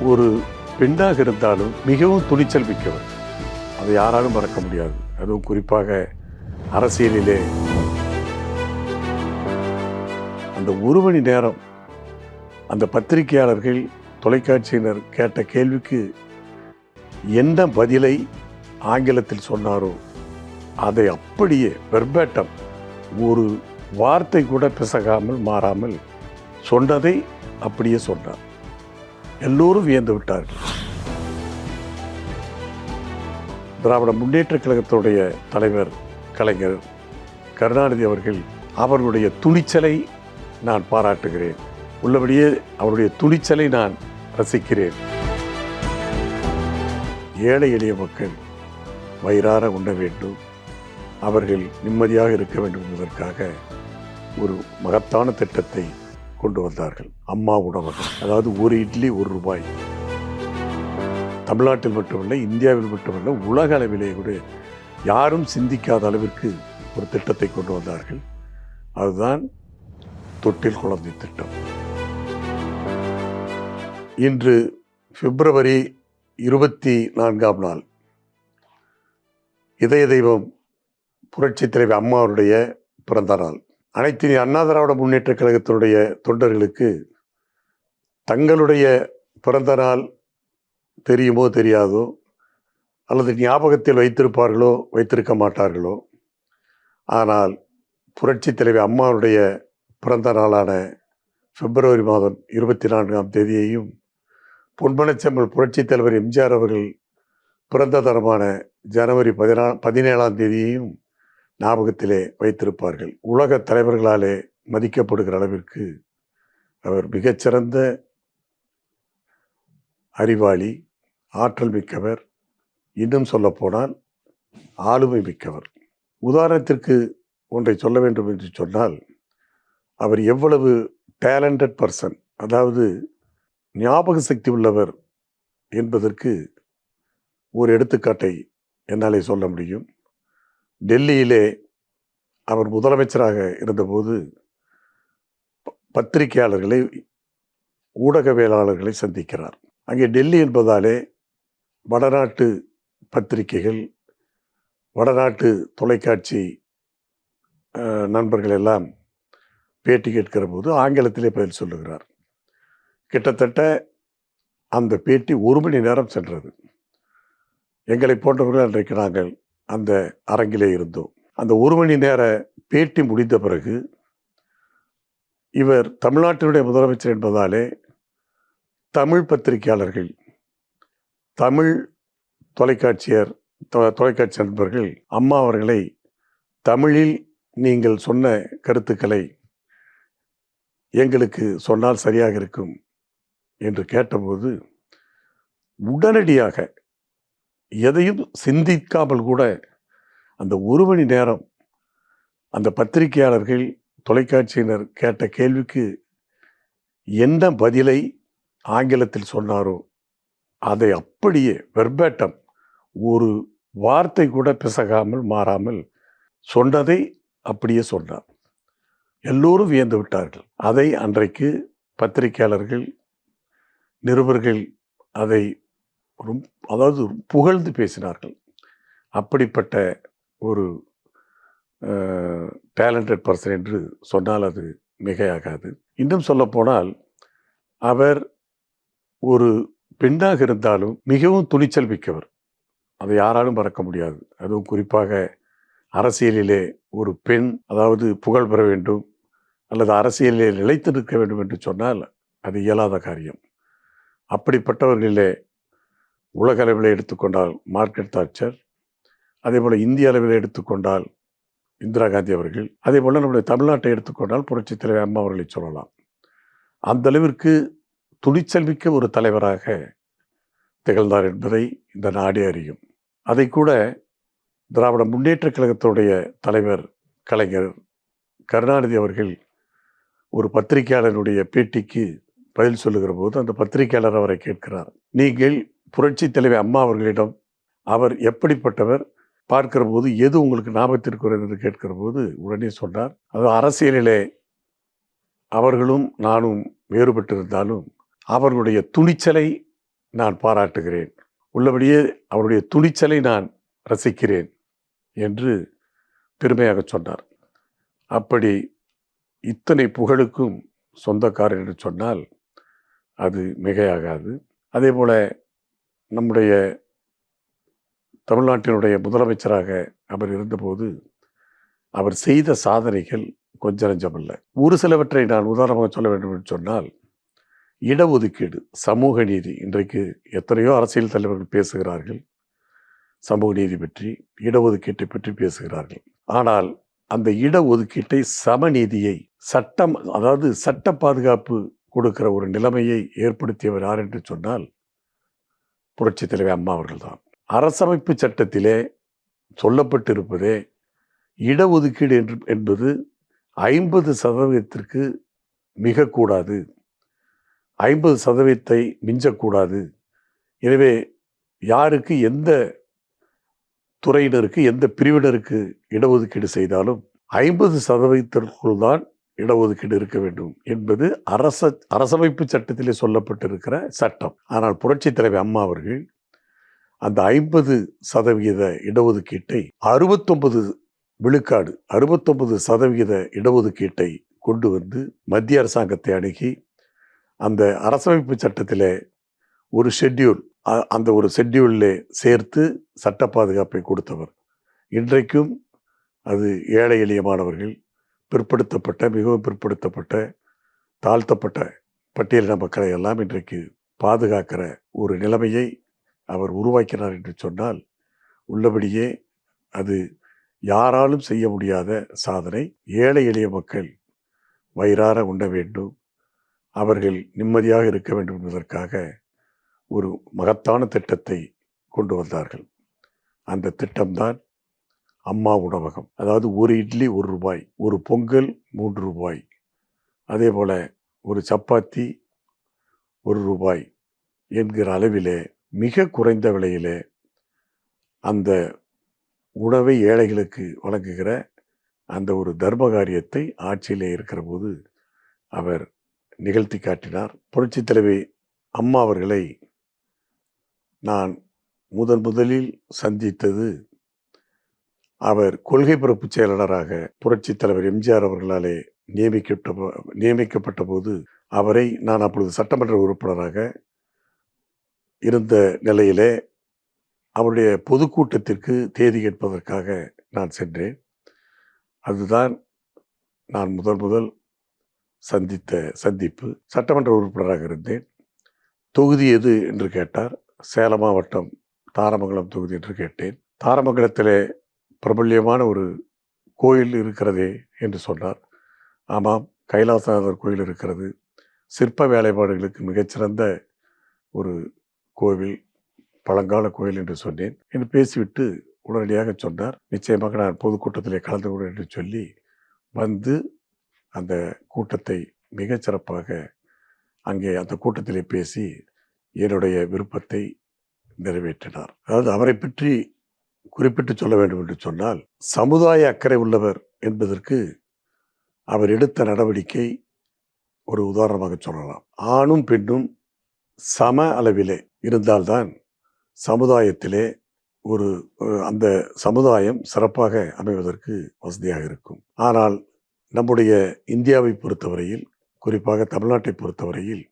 ஒரு பெண்ணாக இருந்தாலும் மிகவும் துணிச்சல் மிக்கவர். அதை யாராலும் மறக்க முடியாது. அதுவும் குறிப்பாக அரசியலிலே அந்த ஒரு மணி நேரம் அந்த பத்திரிகையாளர்கள், தொலைக்காட்சியினர் கேட்ட கேள்விக்கு என்ன பதிலை ஆங்கிலத்தில் சொன்னாரோ அதை அப்படியே வெர்பேட்டம், ஒரு வார்த்தை கூட பிசகாமல் மாறாமல் சொன்னதை அப்படியே சொன்னார். எல்லோரும் வியந்து விட்டார்கள். திராவிட முன்னேற்ற கழகத்துடைய தலைவர் கலைஞர் கருணாநிதி அவர்கள் அவர்களுடைய துணிச்சலை நான் பாராட்டுகிறேன். உள்ளபடியே அவருடைய துணிச்சலை நான் ரசிக்கிறேன். ஏழை எளிய மக்கள் வயிறார உண்ண வேண்டும், அவர்கள் நிம்மதியாக இருக்க வேண்டும் என்பதற்காக ஒரு மகத்தான திட்டத்தை கொண்டு வந்தார்கள். அம்மா உணவகம், அதாவது ஒரு இட்லி ₹1. தமிழ்நாட்டில் மட்டுமல்ல, இந்தியாவில் மட்டுமல்ல, உலக அளவிலே கூட யாரும் சிந்திக்காத அளவிற்கு ஒரு திட்டத்தை கொண்டு வந்தார்கள். அதுதான் தொட்டில் குழந்தை திட்டம். இன்று பிப்ரவரி 24ஆம் நாள் இதய தெய்வம் புரட்சி தலைவி அம்மா அவருடைய பிறந்த நாள். அனைத்து அண்ணா திராவிட முன்னேற்ற கழகத்தினுடைய தொண்டர்களுக்கு தங்களுடைய பிறந்த நாள் தெரியுமோ தெரியாதோ, அல்லது ஞாபகத்தில் வைத்திருப்பார்களோ வைத்திருக்க மாட்டார்களோ, ஆனால் புரட்சி தலைவி அம்மாவுடைய பிறந்த நாளான பிப்ரவரி மாதம் 24ஆம் தேதியையும் பொன்மனச்செம்மல் புரட்சி தலைவர் எம்ஜிஆர் அவர்கள் பிறந்த தரமான ஜனவரி 17ஆம் தேதியையும் ஞாபகத்திலே வைத்திருப்பார்கள். உலக தலைவர்களாலே மதிக்கப்படுகிற அளவிற்கு அவர் மிகச்சிறந்த அறிவாளி, ஆற்றல் மிக்கவர், இன்னும் சொல்லப்போனால் ஆளுமை மிக்கவர். உதாரணத்திற்கு ஒன்றை சொல்ல வேண்டும் என்று சொன்னால், அவர் எவ்வளவு டேலண்டட் பர்சன், அதாவது ஞாபக சக்தி உள்ளவர் என்பதற்கு ஒரு எடுத்துக்காட்டை என்னாலே சொல்ல முடியும். டெல்லியிலே அவர் முதலமைச்சராக இருந்தபோது பத்திரிகையாளர்களை, ஊடகவியலாளர்களை சந்திக்கிறார். அங்கே டெல்லி என்பதாலே வடநாட்டு பத்திரிகைகள், வடநாட்டு தொலைக்காட்சி நண்பர்கள் எல்லாம் பேட்டி கேட்கிற போது ஆங்கிலத்திலே பதில் சொல்லுகிறார். கிட்டத்தட்ட அந்த பேட்டி 1 மணி நேரம் சென்றது. எங்களை போன்றவர்கள் அன்றைக்கு நாங்கள் அந்த அரங்கிலே இருந்தோம். அந்த 1 மணி நேர பேட்டி முடிந்த பிறகு இவர் தமிழ்நாட்டினுடைய முதலமைச்சர் என்பதாலே தமிழ் பத்திரிகையாளர்கள், தமிழ் தொலைக்காட்சி நண்பர்கள் அம்மா அவர்களை தமிழில் நீங்கள் சொன்ன கருத்துக்களை எங்களுக்கு சொன்னால் சரியாக இருக்கும் என்று கேட்டபோது உடனடியாக எதையும் சிந்திக்காமல் கூட அந்த 1 மணி நேரம் அந்த பத்திரிகையாளர்கள், தொலைக்காட்சியினர் கேட்ட கேள்விக்கு என்ன பதிலை ஆங்கிலத்தில் சொன்னாரோ அதை அப்படியே வெர்பேட்டம், ஒரு வார்த்தை கூட பிசகாமல் மாறாமல் சொன்னதை அப்படியே சொன்னார். எல்லோரும் வியந்து விட்டார்கள். அதை அன்றைக்கு பத்திரிகையாளர்கள், நிருபர்கள் அதை அதாவது புகழ்ந்து பேசினார்கள். அப்படிப்பட்ட ஒரு டேலண்டட் பர்சன் என்று சொன்னால் அது மிகையாகாது. இன்னும் சொல்லப்போனால் அவர் ஒரு பெண்ணாக இருந்தாலும் மிகவும் துணிச்சல் மிக்கவர். அதை யாராலும் மறக்க முடியாது. அதுவும் குறிப்பாக அரசியலிலே ஒரு பெண், அதாவது புகழ் பெற வேண்டும் அல்லது அரசியலிலே நிலைத்து நிற்க வேண்டும் என்று சொன்னால் அது இயலாத காரியம். அப்படிப்பட்டவர்களிலே உலக அளவில் எடுத்துக்கொண்டால் மார்கரெட் தாட்சர், அதே போல் இந்திய அளவில் எடுத்துக்கொண்டால் இந்திரா காந்தி அவர்கள், அதே போல் நம்முடைய தமிழ்நாட்டை எடுத்துக்கொண்டால் புரட்சி தலைவர் அம்மா அவர்களை சொல்லலாம். அந்த அளவிற்கு துணிச்சல் மிக்க ஒரு தலைவராக திகழ்ந்தார் என்பதை இந்த நாடே அறியும். அதை கூட திராவிட முன்னேற்ற கழகத்துடைய தலைவர் கலைஞர் கருணாநிதி அவர்கள் ஒரு பத்திரிகையாளருடைய பேட்டிக்கு பதில் சொல்லுகிற போது அந்த பத்திரிகையாளர் அவரை கேட்கிறார், நீங்கள் புரட்சி தலைவி அம்மா அவர்களிடம் அவர் எப்படிப்பட்டவர், பார்க்கிற போது எது உங்களுக்கு ஞாபகத்திற்கு வருகிறது என்று கேட்கிற போது உடனே சொன்னார், அது அரசியலிலே அவர்களும் நானும் வேறுபட்டிருந்தாலும் அவர்களுடைய துணிச்சலை நான் பாராட்டுகிறேன். உள்ளபடியே அவருடைய துணிச்சலை நான் ரசிக்கிறேன் என்று பெருமையாக சொன்னார். அப்படி இத்தனை புகழுக்கும் சொந்தக்காரர் என்று சொன்னால் அது மிகையாகாது. அதேபோல நம்முடைய தமிழ்நாட்டினுடைய முதலமைச்சராக அவர் இருந்தபோது அவர் செய்த சாதனைகள் கொஞ்ச நஞ்சமல்ல. ஒரு சிலவற்றை நான் உதாரணமாக சொல்ல வேண்டும் என்று சொன்னால், இடஒதுக்கீடு, சமூக நீதி. இன்றைக்கு எத்தனையோ அரசியல் தலைவர்கள் பேசுகிறார்கள் சமூக நீதி பற்றி, இடஒதுக்கீட்டை பற்றி பேசுகிறார்கள். ஆனால் அந்த இடஒதுக்கீட்டை, சமநீதியை, சட்டம், அதாவது சட்ட பாதுகாப்பு கொடுக்கிற ஒரு நிலைமையை ஏற்படுத்தியவர் யார் என்று சொன்னால் புரட்சித் தலைவர் அம்மா அவர்கள்தான். அரசமைப்பு சட்டத்திலே சொல்லப்பட்டிருப்பதே இடஒதுக்கீடு என்பது 50% மிகக்கூடாது, 50% மிஞ்சக்கூடாது. எனவே யாருக்கு, எந்த துறையினருக்கு, எந்த பிரிவினருக்கு இடஒதுக்கீடு செய்தாலும் 50% தான் இடஒதுக்கீடு இருக்க வேண்டும் என்பது அரசமைப்பு சட்டத்திலே சொல்லப்பட்டிருக்கிற சட்டம். ஆனால் புரட்சித் தலைவர் அம்மா அவர்கள் அந்த 50% இடஒதுக்கீட்டை 69 விழுக்காடு, 69% இடஒதுக்கீட்டை கொண்டு வந்து மத்திய அரசாங்கத்தை அணுகி அந்த அரசமைப்பு சட்டத்தில் ஒரு ஷெட்யூல், அந்த ஒரு ஷெட்யூலில் சேர்த்து சட்ட பாதுகாப்பை கொடுத்தவர். இன்றைக்கும் அது ஏழை எளிய மாணவர்கள், பிற்படுத்தப்பட்ட, மிகவும் பிற்படுத்தப்பட்ட, தாழ்த்தப்பட்ட பட்டியலின மக்களை எல்லாம் இன்றைக்கு பாதுகாக்கிற ஒரு நிலைமையை அவர் உருவாக்கினார் என்று சொன்னால் உள்ளபடியே அது யாராலும் செய்ய முடியாத சாதனை. ஏழை எளிய மக்கள் வயிறார உண்ண வேண்டும், அவர்கள் நிம்மதியாக இருக்க வேண்டும் என்பதற்காக ஒரு மகத்தான திட்டத்தை கொண்டு வந்தார்கள். அந்த திட்டம்தான் அம்மா உணவகம். அதாவது ஒரு இட்லி 1 ரூபாய், ஒரு பொங்கல் 3 ரூபாய், அதே போல ஒரு சப்பாத்தி 1 ரூபாய் என்கிற அளவிலே மிக குறைந்த விலையிலே அந்த உணவை ஏழைகளுக்கு வழங்குகிற அந்த ஒரு தர்ம காரியத்தை ஆட்சியிலே இருக்கிற போது அவர் நிகழ்த்தி காட்டினார். புரட்சித் தலைவி அம்மா அவர்களை நான் முதலில் சந்தித்தது அவர் கொள்கை பரப்பு செயலாளராக புரட்சித் தலைவர் எம்ஜிஆர் அவர்களாலே நியமிக்கப்பட்ட போது அவரை, நான் அப்பொழுது சட்டமன்ற உறுப்பினராக இருந்த நிலையிலே, அவருடைய பொதுக்கூட்டத்திற்கு தேதி கேட்பதற்காக நான் சென்றேன். அதுதான் நான் முதல் சந்தித்த சந்திப்பு. சட்டமன்ற உறுப்பினராக இருந்தேன். தொகுதி எது என்று கேட்டார். சேலம் மாவட்டம் தாரமங்கலம் தொகுதி என்று கேட்டேன். தாரமங்கலத்திலே பிரபல்யமான ஒரு கோயில் இருக்கிறதே என்று சொன்னார். ஆமாம், கைலாசநாதர் கோயில் இருக்கிறது. சிற்ப வேலைப்பாடுகளுக்கு மிகச்சிறந்த ஒரு கோவில், பழங்கால கோயில் என்று சொன்னேன். என்று பேசிவிட்டு உடனடியாக சொன்னார், நிச்சயமாக நான் பொதுக்கூட்டத்திலே கலந்து கொள்ள என்று சொல்லி வந்து அந்த கூட்டத்தை மிகச்சிறப்பாக அங்கே அந்த கூட்டத்திலே பேசி என்னுடைய விருப்பத்தை நிறைவேற்றினார். அதாவது அவரை பற்றி குறிப்பிட்டு சொல்ல வேண்டும் என்று சொன்னால், சமுதாய அக்கறை உள்ளவர் என்பதற்கு அவர் எடுத்த நடவடிக்கை ஒரு உதாரணமாக சொல்லலாம். ஆணும் பெண்ணும் சம அளவிலே இருந்தால்தான் சமுதாயத்திலே அந்த சமுதாயம் சிறப்பாக அமைவதற்கு வசதியாக இருக்கும். ஆனால் நம்முடைய இந்தியாவை பொறுத்தவரையில், குறிப்பாக தமிழ்நாட்டை பொறுத்தவரையில்,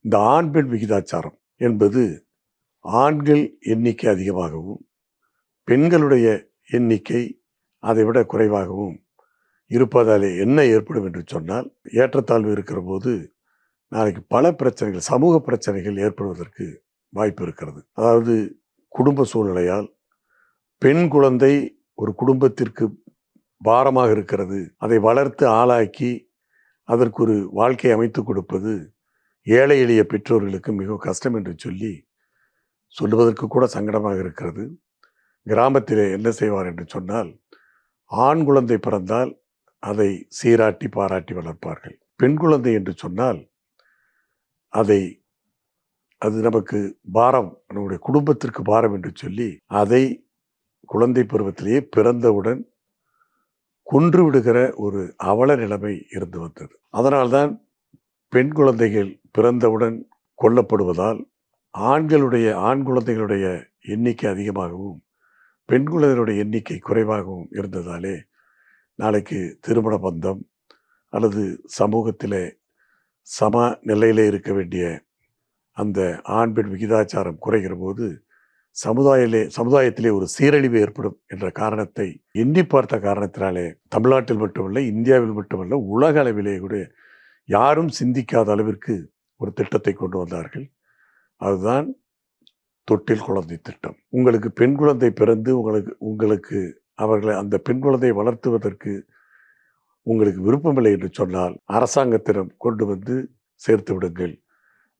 இந்த ஆண் பெண் விகிதாச்சாரம் என்பது ஆண்கள் எண்ணிக்கை அதிகமாகவும் பெண்களுடைய எண்ணிக்கை அதை விட குறைவாகவும் இருப்பதாலே என்ன ஏற்படும் என்று சொன்னால், ஏற்றத்தாழ்வு இருக்கிற போது நாளைக்கு பல பிரச்சனைகள், சமூக பிரச்சனைகள் ஏற்படுவதற்கு வாய்ப்பு இருக்கிறது. அதாவது குடும்ப சூழ்நிலையால் பெண் குழந்தை ஒரு குடும்பத்திற்கு பாரமாக இருக்கிறது. அதை வளர்த்து ஆளாக்கி அதற்கு ஒரு வாழ்க்கை அமைத்து கொடுப்பது ஏழை எளிய பெற்றோர்களுக்கு மிகவும் கஷ்டம் என்று சொல்லுவதற்கு கூட சங்கடமாக இருக்கிறது. கிராமத்திலே என்ன செய்வார் என்று சொன்னால், ஆண் குழந்தை பிறந்தால் அதை சீராட்டி பாராட்டி வளர்ப்பார்கள். பெண் குழந்தை என்று சொன்னால் அது நமக்கு பாரம், நம்முடைய குடும்பத்திற்கு பாரம் என்று சொல்லி அதை குழந்தை பருவத்திலேயே பிறந்தவுடன் கொன்று விடுகிற ஒரு அவல நிலைமை இருந்து வந்தது. அதனால்தான் பெண் குழந்தைகள் பிறந்தவுடன் கொல்லப்படுவதால் ஆண் குழந்தைகளுடைய எண்ணிக்கை அதிகமாகவும் பெண் குழந்தைகளுடைய எண்ணிக்கை குறைவாகவும் இருந்ததாலே நாளைக்கு திருமண பந்தம் அல்லது சமூகத்திலே சம நிலையிலே இருக்க வேண்டிய அந்த ஆண் பெண் விகிதாச்சாரம் குறைகிற போது சமுதாயத்திலே ஒரு சீரழிவு ஏற்படும் என்ற காரணத்தை எண்ணி பார்த்த காரணத்தினாலே தமிழ்நாட்டில் மட்டுமல்ல, இந்தியாவில் மட்டுமல்ல, உலக அளவிலே கூட யாரும் சிந்திக்காத அளவிற்கு ஒரு திட்டத்தை கொண்டு வந்தார்கள். அதுதான் தொட்டில் குழந்தை திட்டம். உங்களுக்கு பெண் குழந்தை பிறந்து உங்களுக்கு அவர்களை அந்த பெண் குழந்தையை வளர்த்துவதற்கு உங்களுக்கு விருப்பமில்லை என்று சொன்னால் அரசாங்கத்திடம் கொண்டு வந்து சேர்த்து விடுங்கள்.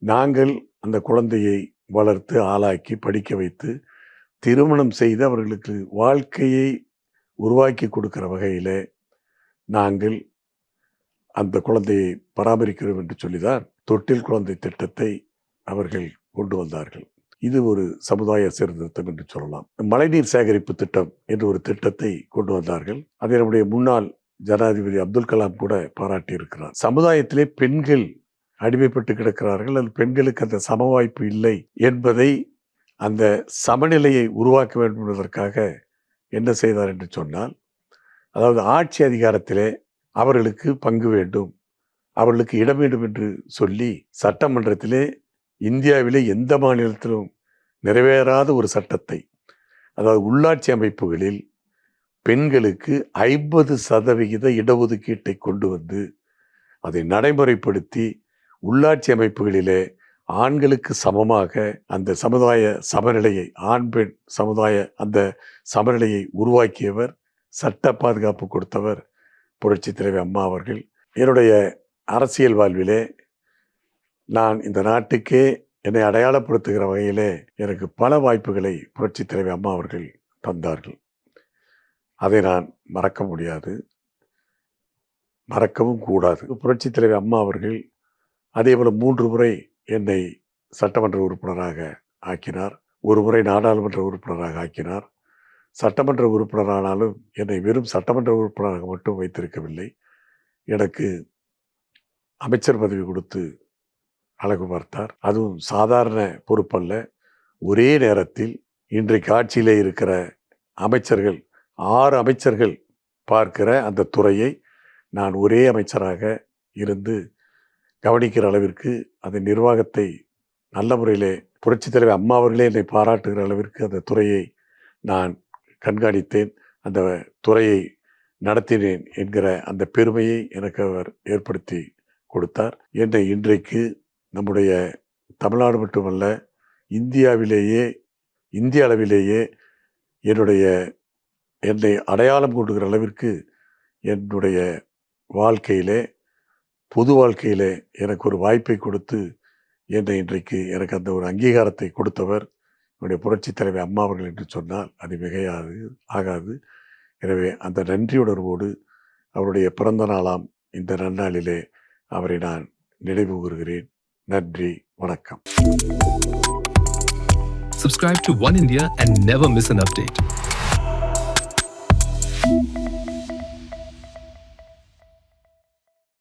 நாங்கள் அந்த குழந்தையை வளர்த்து ஆளாக்கி படிக்க வைத்து திருமணம் செய்து அவர்களுக்கு வாழ்க்கையை உருவாக்கி கொடுக்கிற வகையில் நாங்கள் அந்த குழந்தையை பராமரிக்கிறோம் என்று சொல்லிதான் தொட்டில் குழந்தை திட்டத்தை அவர்கள் கொண்டு வந்தார்கள். இது ஒரு சமுதாய சீர்திருத்தம் என்று சொல்லலாம். மழைநீர் சேகரிப்பு திட்டம் என்று ஒரு திட்டத்தை கொண்டு வந்தார்கள். அதை நம்முடைய முன்னாள் ஜனாதிபதி அப்துல் கலாம் கூட பாராட்டி இருக்கிறார். சமுதாயத்திலே பெண்கள் அடிமைப்பட்டு கிடக்கிறார்கள், அது பெண்களுக்கு அந்த சம வாய்ப்பு இல்லை என்பதை, அந்த சமநிலையை உருவாக்க வேண்டும் என்பதற்காக என்ன செய்தார் என்று சொன்னால், அதாவது ஆட்சி அதிகாரத்திலே அவர்களுக்கு பங்கு வேண்டும், அவர்களுக்கு இடம் வேண்டும் என்று சொல்லி சட்டமன்றத்திலே இந்தியாவிலே எந்த மாநிலத்திலும் நிறைவேறாத ஒரு சட்டத்தை, அதாவது உள்ளாட்சி அமைப்புகளில் பெண்களுக்கு 50% இடஒதுக்கீட்டை கொண்டு வந்து அதை நடைமுறைப்படுத்தி உள்ளாட்சி அமைப்புகளிலே ஆண்களுக்கு சமமாக அந்த சமுதாய சமநிலையை, ஆண் பெண் சமுதாய அந்த சமநிலையை உருவாக்கியவர், சட்ட பாதுகாப்பு கொடுத்தவர் புரட்சி தலைவி அம்மா அவர்கள். என்னுடைய அரசியல் வாழ்விலே நான் இந்த நாட்டுக்கே என்னை அடையாளப்படுத்துகிற வகையிலே எனக்கு பல வாய்ப்புகளை புரட்சி தலைவி அம்மா அவர்கள் தந்தார்கள். அதை நான் மறக்க முடியாது, மறக்கவும் கூடாது. புரட்சி தலைவி அம்மா அவர்கள் அதேபோல் 3 முறை என்னை சட்டமன்ற உறுப்பினராக ஆக்கினார். ஒரு முறை நாடாளுமன்ற உறுப்பினராக ஆக்கினார். சட்டமன்ற உறுப்பினரானாலும் என்னை வெறும் சட்டமன்ற உறுப்பினராக மட்டும் வைத்திருக்கவில்லை. எனக்கு அமைச்சர் பதவி கொடுத்து அழகு பார்த்தார். அதுவும் சாதாரண பொறுப்பல்ல. ஒரே நேரத்தில் இன்றைக்கு ஆட்சியிலே இருக்கிற அமைச்சர்கள் 6 அமைச்சர்கள் பார்க்கிற அந்த துறையை நான் ஒரே அமைச்சராக இருந்து கவனிக்கிற அளவிற்கு அந்த நிர்வாகத்தை நல்ல முறையிலே புரட்சித் தலைவர் அம்மா அவர்களே என்னை பாராட்டுகிற அளவிற்கு அந்த துறையை நான் கண்காணித்தேன், அந்த துறையை நடத்தினேன் என்கிற அந்த பெருமையை எனக்கு அவர் ஏற்படுத்தி கொடுத்தார். என்னை இன்றைக்கு நம்முடைய தமிழ்நாடு மட்டுமல்ல, இந்திய அளவிலேயே என்னை அடையாளம் கொண்டுகிற அளவிற்கு என்னுடைய வாழ்க்கையிலே, பொது வாழ்க்கையிலே எனக்கு ஒரு வாய்ப்பை கொடுத்து என்னை இன்றைக்கு எனக்கு அந்த ஒரு அங்கீகாரத்தை கொடுத்தவர் என்னுடைய புரட்சி தலைவி அம்மா அவர்கள் என்று சொன்னால் அது ஆகாது. எனவே அந்த நன்றியுணர்வோடு அவருடைய பிறந்த நாளாம் இந்த நன்னாளிலே அவரை நான் நினைவு கூறுகிறேன். நன்றி, வணக்கம். Subscribe to One India and never miss an update.